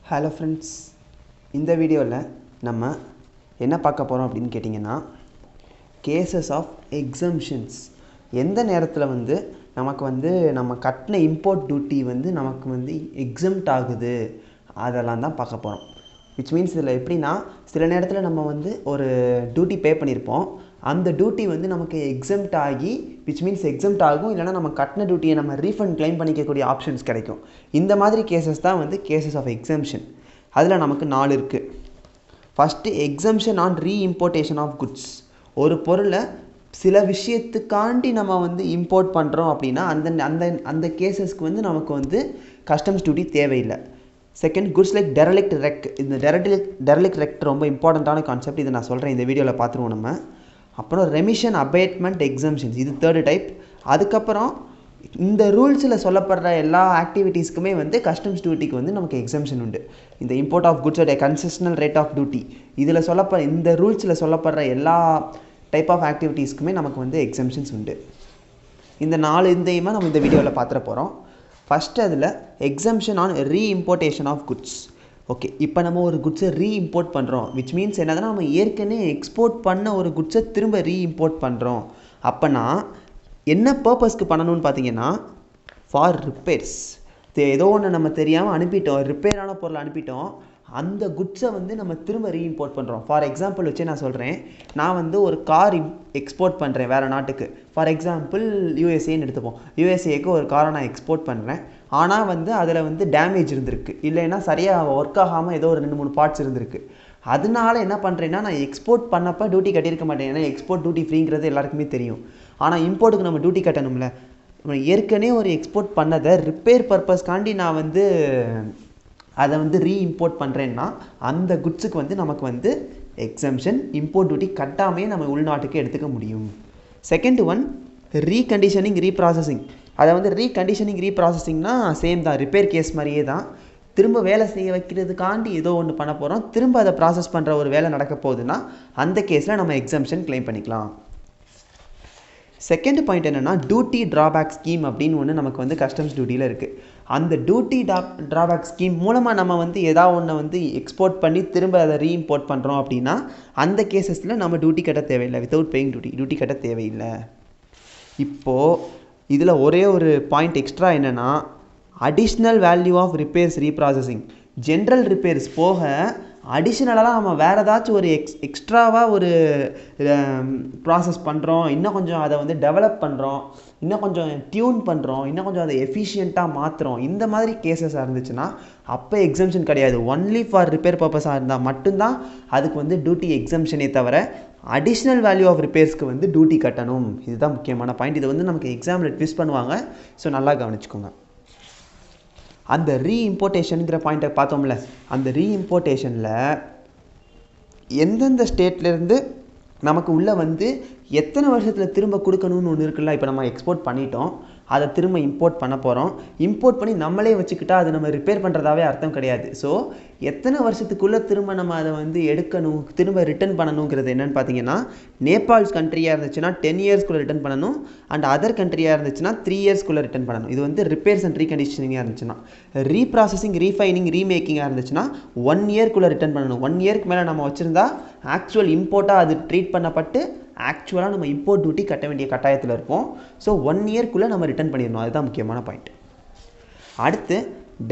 Hello friends, இந்த வீடியோவில் நம்ம என்ன பார்க்க போகிறோம் அப்படின்னு கேட்டிங்கன்னா, கேசஸ் ஆஃப் எக்ஸம்ஷன்ஸ். எந்த நேரத்தில் நமக்கு நம்ம கட்டின இம்போர்ட் டியூட்டி நமக்கு எக்ஸம்ட் ஆகுது, அதெல்லாம் தான் பார்க்க போகிறோம். விச் மீன்ஸ் இதில் எப்படின்னா, சில நேரத்தில் நம்ம ஒரு டியூட்டி பே பண்ணியிருப்போம், அந்த டியூட்டி நமக்கு எக்ஸம்ட் ஆகி, விச் மீன்ஸ் எக்ஸம்ட் ஆகும், இல்லைனா நம்ம கட்டின டியூட்டியை நம்ம ரீஃபண்ட் கிளைம் பண்ணிக்கக்கூடிய ஆப்ஷன்ஸ் கிடைக்கும். இந்த மாதிரி கேசஸ் தான் கேசஸ் ஆஃப் எக்ஸம்ஷன். அதில் நமக்கு 4 இருக்குது. First exemption on reimportation of goods. ஒரு பொருளை சில விஷயத்துக்காண்டி நம்ம இம்போர்ட் பண்ணுறோம் அப்படின்னா அந்த கேசஸ்க்கு நமக்கு கஸ்டம்ஸ் டியூட்டி தேவையில்லை. Second, goods like derelict wreck. இந்த டெரலிக்ட் ரெக்ட் ரொம்ப இம்பார்ட்டண்ட்டான கான்செப்ட். இதை நான் சொல்கிறேன், இந்த வீடியோவில் பார்த்துருவோம் நம்ம. அப்புறம் ரெமிஷன் அபேட்மெண்ட் எக்ஸம்ஷன்ஸ், இது 3rd டைப். அதுக்கப்புறம் இந்த ரூல்ஸில் சொல்லப்படுற எல்லா ஆக்டிவிட்டீஸ்க்குமே கஸ்டம்ஸ் டியூட்டிக்கு நமக்கு எக்ஸம்ஷன் உண்டு. இந்த import of goods at a consistent rate of duty, இதில் இந்த ரூல்ஸில் சொல்லப்படுற எல்லா டைப் ஆஃப் ஆக்டிவிட்டீஸ்க்குமே நமக்கு எக்ஸம்ஷன்ஸ் உண்டு. இந்த 4 இதையுமே நம்ம இந்த வீடியோவில் பார்த்துட போகிறோம். ஃபஸ்ட்டு அதில் exemption on reimportation of goods. Okay, இப்போ நம்ம ஒரு குட்ஸை ரீஇம்போர்ட் பண்ணுறோம். விச் மீன்ஸ் என்னதுன்னா, நம்ம ஏற்கனவே எக்ஸ்போர்ட் பண்ண ஒரு குட்ஸை திரும்ப ரீஇம்போர்ட் பண்ணுறோம். அப்போனா என்ன பர்பஸ்க்கு பண்ணணும்னு பார்த்தீங்கன்னா, ஃபார் ரிப்பேர்ஸ். ஏதோ ஒன்று நம்ம தெரியாமல் அனுப்பிட்டோம், ரிப்பேரான பொருளை அனுப்பிட்டோம், அந்த குட்ஸை நம்ம திரும்ப ரீஇம்போர்ட் பண்ணுறோம். ஃபார் எக்ஸாம்பிள் வச்சு நான் சொல்கிறேன், நான் ஒரு கார் எக்ஸ்போர்ட் பண்ணுறேன் வேறு நாட்டுக்கு. ஃபார் எக்ஸாம்பிள் யூஎஸ்ஏன்னு எடுத்துப்போம். யூஎஸ்ஏக்கு ஒரு காரை நான் எக்ஸ்போர்ட் பண்ணுறேன். ஆனால் அதில் டேமேஜ் இருந்திருக்கு, இல்லைன்னா சரியாக ஒர்க் ஆகாமல் ஏதோ ஒரு 2-3 பார்ட்ஸ் இருந்திருக்கு. அதனால என்ன பண்ணுறேன்னா, நான் எக்ஸ்போர்ட் பண்ணப்போ டியூட்டி கட்டியிருக்க மாட்டேன். ஏன்னா எக்ஸ்போர்ட் டியூட்டி ஃப்ரீங்கிறது எல்லாருக்குமே தெரியும். ஆனால் இம்போர்ட்டுக்கு நம்ம டியூட்டி கட்டணும்ல. நம்ம ஏற்கனவே ஒரு எக்ஸ்போர்ட் பண்ணதை ரிப்பேர் பர்பஸ்க்காண்டி நான் அதை ரீஇம்போர்ட் பண்ணுறேன்னா அந்த குட்ஸுக்கு நமக்கு எக்ஸம்ஷன், இம்போர்ட் டியூட்டி கட்டாமே நம்ம உள்நாட்டுக்கு எடுத்துக்க முடியும். Second one, reconditioning reprocessing. அதை ரீகண்டிஷனிங் ரீப்ராசஸிங்னா சேம் தான், ரிப்பேர் கேஸ் மாதிரியே தான். திரும்ப வேலை செய்ய வைக்கிறதுக்காண்டி ஏதோ ஒன்று பண்ண போகிறோம், திரும்ப அதை ப்ராசஸ் பண்ணுற ஒரு வேலை நடக்க போகுதுன்னா அந்த கேஸில் நம்ம எக்ஸம்ஷன் கிளைம் பண்ணிக்கலாம். செகண்ட் பாயிண்ட் என்னென்னா, டியூட்டி ட்ராபேக் ஸ்கீம் அப்படின்னு ஒன்று நமக்கு கஸ்டம்ஸ் டியூட்டியில் இருக்குது. அந்த டியூட்டி ட்ராபேக் ஸ்கீம் மூலமாக நம்ம ஏதாவது ஒன்று எக்ஸ்போர்ட் பண்ணி திரும்ப அதை ரீஇம்போர்ட் பண்ணுறோம் அப்படின்னா அந்த கேசஸில் நம்ம டியூட்டி கட்ட தேவையில்லை. வித்தவுட் பேயிங் டியூட்டி கட்ட தேவையில்லை. இப்போது இதில் ஒரே ஒரு பாயிண்ட் எக்ஸ்ட்ரா என்னென்னா, additional value of repairs reprocessing. General repairs போக அடிஷ்னலாக நம்ம வேறு ஏதாச்சும் ஒரு எக்ஸ்ட்ராவாக ஒரு ப்ராசஸ் பண்ணுறோம், இன்னும் கொஞ்சம் அதை டெவலப் பண்ணுறோம், இன்னும் கொஞ்சம் டியூன் பண்ணுறோம், இன்னும் கொஞ்சம் அதை எஃபிஷியண்ட்டாக மாற்றுறோம், இந்த மாதிரி கேசஸாக இருந்துச்சுன்னா அப்போ எக்ஸம்ஷன் கிடையாது. ஒன்லி ஃபார் ரிப்பேர் பர்பஸாக இருந்தால் மட்டும்தான் அதுக்கு டியூட்டி எக்ஸம்ஷனே தவிர அடிஷ்னல் வேல்யூ ஆஃப் ரிப்பேர்ஸ்க்கு டியூட்டி கட்டணும். இதுதான் முக்கியமான பாயிண்ட். இது நமக்கு எக்ஸாமில் ட்விஸ்ட் பண்ணுவாங்க, ஸோ நல்லா கவனிச்சுக்கோங்க. அந்த ரீஇம்போர்ட்டேஷனுங்கிற பாயிண்ட்டை பார்த்தோம்ல, அந்த ரீஇம்போர்ட்டேஷனில் எந்தெந்த ஸ்டேட்லேருந்து நமக்கு உள்ளே எத்தனை வருஷத்தில் திரும்ப கொடுக்கணும்னு ஒன்று இருக்குல்ல. இப்போ நம்ம எக்ஸ்போர்ட் பண்ணிட்டோம், அதை திரும்ப இம்போர்ட் பண்ண போகிறோம். இம்போர்ட் பண்ணி நம்மளே வச்சுக்கிட்டால் அது நம்ம ரிப்பேர் பண்ணுறதாவே அர்த்தம் கிடையாது. ஸோ எத்தனை வருஷத்துக்குள்ளே திரும்ப நம்ம அதை எடுக்கணும், திரும்ப ரிட்டர்ன் பண்ணணுங்கிறது என்னென்னு பார்த்தீங்கன்னா, நேபாள்ஸ் கண்ட்ரியாக இருந்துச்சுன்னா 10 இயர்ஸ்க்குள்ளே ரிட்டர்ன் பண்ணணும், அண்ட் அதர் கண்ட்ரியாக இருந்துச்சுன்னா 3 இயர்ஸ்க்குள்ளே ரிட்டர்ன் பண்ணணும். இது ரிப்பேர்ஸ் அண்ட் ரீகண்டிஷனிங்காக இருந்துச்சுன்னா. ரீப்ராசஸிங், ரீஃபைனிங், ரீமேக்கிங்காக இருந்துச்சுன்னா 1 இயர்க்குள்ளே ரிட்டர்ன் பண்ணணும். 1 இயர்க்கு மேலே நம்ம வச்சுருந்தா ஆக்சுவல் இம்போர்ட்டாக அது ட்ரீட் பண்ணப்பட்டு ஆக்சுவலாக நம்ம இம்போர்ட் டியூட்டி கட்ட வேண்டிய கட்டாயத்தில் இருப்போம். ஸோ 1 இயர்க்குள்ளே நம்ம ரிட்டர்ன் பண்ணிடணும். அதுதான் முக்கியமான பாயிண்ட். அடுத்து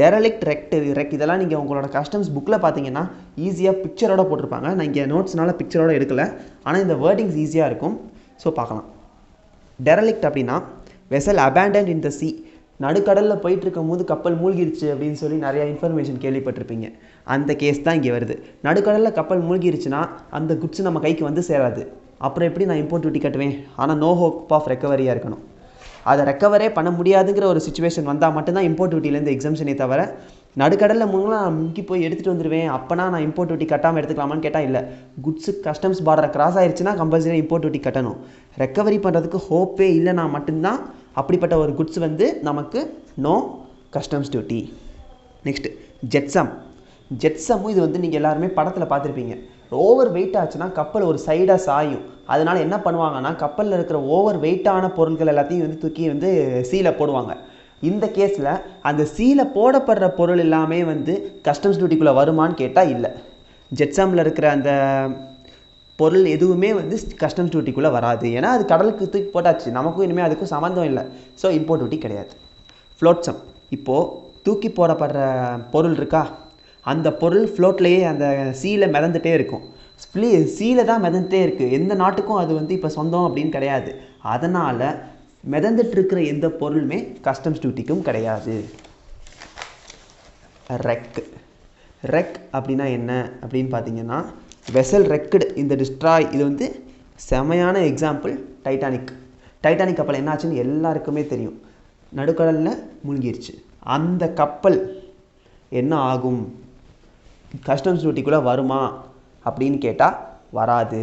டெரலிக்ட் ரெக். இதெல்லாம் நீங்கள் உங்களோட கஸ்டம்ஸ் புக்கில் பார்த்தீங்கன்னா ஈஸியாக பிக்சரோட போட்டிருப்பாங்க. நான் இங்கே நோட்ஸ்னால பிக்சரோட எடுக்கலை, ஆனால் இந்த வேர்டிங்ஸ் ஈஸியாக இருக்கும், ஸோ பார்க்கலாம். டெரலிக்ட் அப்படின்னா வெசல் அபேண்டன்ட் இன் த சீ. நடுக்கடலில் போயிட்டுருக்கும் போது கப்பல் மூழ்கிருச்சு அப்படின்னு சொல்லி நிறையா இன்ஃபர்மேஷன் கேள்விப்பட்டிருப்பீங்க. அந்த கேஸ் தான் இங்கே வருது. நடுக்கடலில் கப்பல் மூழ்கிருச்சுன்னா அந்த குட்ஸ் நம்ம கைக்கு சேராது. அப்புறம் எப்படி நான் இம்போர்ட் டியூட்டி கட்டுவேன்? ஆனால் நோ ஹோப் ஆஃப் ரெக்கவரியாக இருக்கணும். அதை ரெக்கவரே பண்ண முடியாதுங்கிற ஒரு சுச்சுவேஷன் வந்தால் மட்டும்தான் இம்போர்ட் டியூட்டிலேருந்து எக்ஸம்ஷனே தவிர, நடுக்கடலில் நான் முங்கி போய் எடுத்துகிட்டு வந்துடுவேன், அப்போனா நான் இம்போர்ட் டியூட்டி கட்டாமல் எடுத்துக்கலாமான்னு கேட்டால் இல்லை. குட்ஸு கஸ்டம்ஸ் பார்டரை கிராஸ் ஆயிடுச்சுன்னா கம்பல்சரி இம்போர்ட் டியூட்டி கட்டணும். ரெக்கவரி பண்ணுறதுக்கு ஹோப்பே இல்லைனா மட்டும்தான் அப்படிப்பட்ட ஒரு குட்ஸ் நமக்கு நோ கஸ்டம்ஸ் டியூட்டி. நெக்ஸ்ட்டு ஜெட்சம். ஜெட்சமும் இது நீங்கள் எல்லாருமே படத்தில் பார்த்துருப்பீங்க. ஓவர் வெயிட் ஆச்சுன்னா கப்பல் ஒரு சைடாக சாயும். அதனால் என்ன பண்ணுவாங்கன்னா, கப்பலில் இருக்கிற ஓவர் வெயிட்டான பொருட்கள் எல்லாத்தையும் தூக்கி சீல போடுவாங்க. இந்த கேஸில் அந்த சீல போடப்படுற பொருள் எல்லாமே வந்து கஸ்டம்ஸ் டியூட்டிக்குள்ளே வருமானு கேட்டால் இல்லை. ஜெட்ஸாமில் இருக்கிற அந்த பொருள் எதுவுமே வந்து கஸ்டம்ஸ் டியூட்டிக்குள்ளே வராது. ஏன்னா அது கடலுக்கு தூக்கி போட்டாச்சு, நமக்கும் இனிமேல் அதுக்கும் சம்மந்தம் இல்லை. ஸோ இம்போர்ட் டியூட்டி கிடையாது. ஃப்ளோட்சம், இப்போது தூக்கி போடப்படுற பொருள் இருக்கா, அந்த பொருள் ஃப்ளோட்லேயே அந்த சீல மிதந்துகிட்டே இருக்கும். சீல தான் மிதந்துட்டே இருக்குது, எந்த நாட்டுக்கும் அது வந்து இப்போ சொந்தம் அப்படின்னு கிடையாது. அதனால் மிதந்துட்டு இருக்கிற எந்த பொருளுமே கஸ்டம்ஸ் டியூட்டிக்கும் கிடையாது. ரெக் அப்படின்னா என்ன அப்படின்னு பார்த்தீங்கன்னா, வெசல் ரெக்குடு இந்த டிஸ்ட்ராய், இது வந்து செமையான எக்ஸாம்பிள் டைட்டானிக் கப்பல் என்னாச்சுன்னு எல்லாருக்குமே தெரியும். நடுக்கடலில் மூழ்கிருச்சு. அந்த கப்பல் என்ன ஆகும், கஸ்டம்ஸ் டியூட்டிக்குள்ளே வருமா அப்படின்னு கேட்டால் வராது.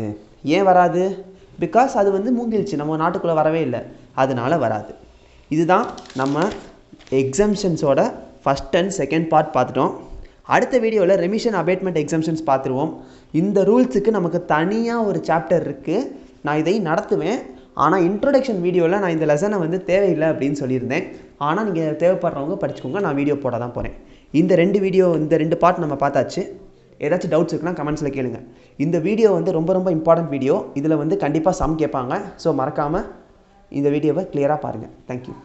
ஏன் வராது? பிகாஸ் அது வந்து மூழ்கிருச்சு, நம்ம நாட்டுக்குள்ளே வரவே இல்லை, அதனால வராது. இதுதான் நம்ம எக்ஸம்ஷன்ஸோட ஃபஸ்ட் அண்ட் செகண்ட் பார்ட் பார்த்துட்டோம். அடுத்த வீடியோவில் ரெமிஷன் அபேட்மெண்ட் எக்ஸம்ஷன்ஸ் பார்த்துருவோம். இந்த ரூல்ஸுக்கு நமக்கு தனியாக ஒரு சாப்டர் இருக்குது, நான் இதை நடத்துவேன். ஆனால் இன்ட்ரொடக்ஷன் வீடியோவில் நான் இந்த லெசனை வந்து தேவையில்லை அப்படின்னு சொல்லியிருந்தேன். ஆனால் நீங்கள் தேவைப்படுறவங்க படிச்சுக்கோங்க, நான் வீடியோ போட தான் போகிறேன். இந்த ரெண்டு பார்ட் நம்ம பார்த்தாச்சு. ஏதாச்சும் டவுட்ஸ் இருக்குன்னா கமெண்ட்ஸில் கேளுங்க. இந்த வீடியோ வந்து ரொம்ப ரொம்ப இம்பார்ட்டன்ட் வீடியோ, இதில் வந்து கண்டிப்பாக சம் கேட்பாங்க. ஸோ மறக்காமல் இந்த வீடியோவை கிளியராக பாருங்கள். தேங்க்யூ.